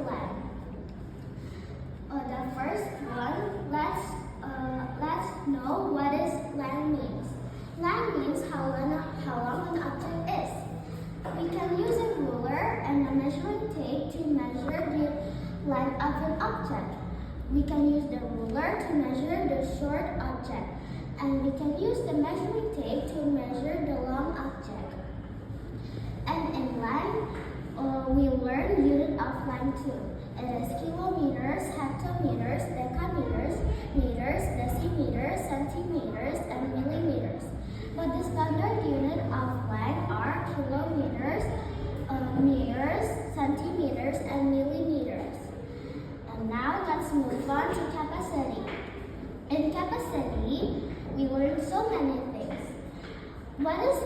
land. The first one, let's know what is land means. Land means how long an object is. We can use a ruler and a measuring tape to measure the length of an object. We can use the ruler to measure the short object, and we can use the measuring tape to measure the long object. And in length, we learn unit of length too. It is kilometers, hectometers, decameters, meters, decimeters, centimeters, and millimeters. But the standard unit of length are kilometers, meters, centimeters, and millimeters. And now let's move on to capacity. In capacity, we learn so many things. What does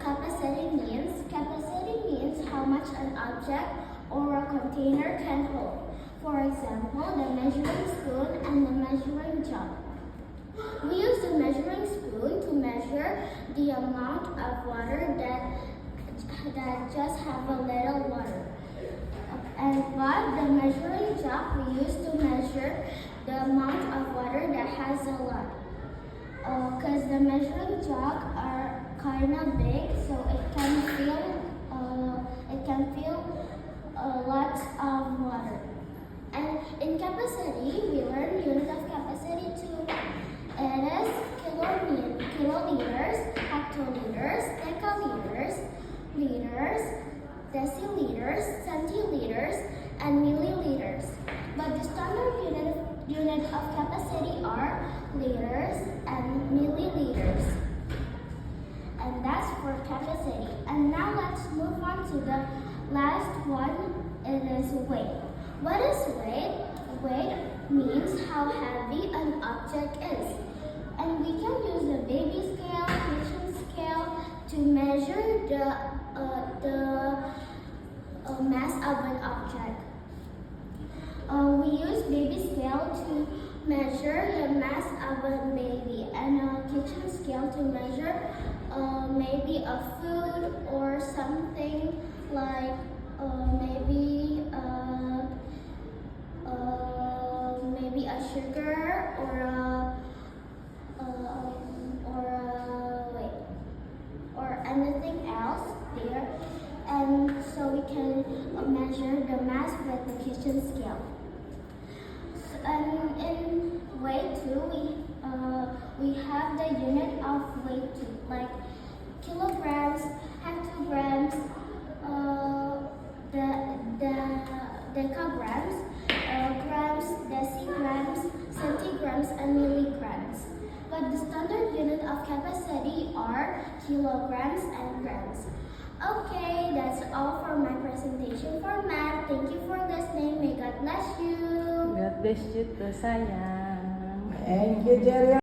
capacity means? Capacity means how much an object or a container can hold. For example, the measuring spoon and the measuring jug. We use the measuring spoon to measure the amount of water that just have a little water. But the measuring jug we use to measure the amount of water that has a lot. Because the measuring jug are kind of big, so it can fill a lot of water. And in capacity, we learn unit of capacity too. It is kiloliters, hectoliters, decaliters, liters, deciliters, centiliters, and milliliters. But the standard unit of capacity are liters and milliliters. And that's for capacity. And now let's move on to the last one. It is weight. What is weight? Weight means how heavy an object is. And we can use a baby scale, kitchen scale to measure the mass of an object. We use baby scale to measure the mass of a baby, and a kitchen scale to measure maybe a food or something like maybe a sugar or anything else there, and so we can measure the mass with the kitchen scale. And in weight too, we have the unit of weight too, like kilograms, hectograms, the decagrams, grams, decigrams, centigrams, and milligrams. But the standard unit of capacity are kilograms and grams. Okay, that's all for my presentation for math. Thank you for listening. May God bless you. God bless you too, sayang. Thank you, Jerry.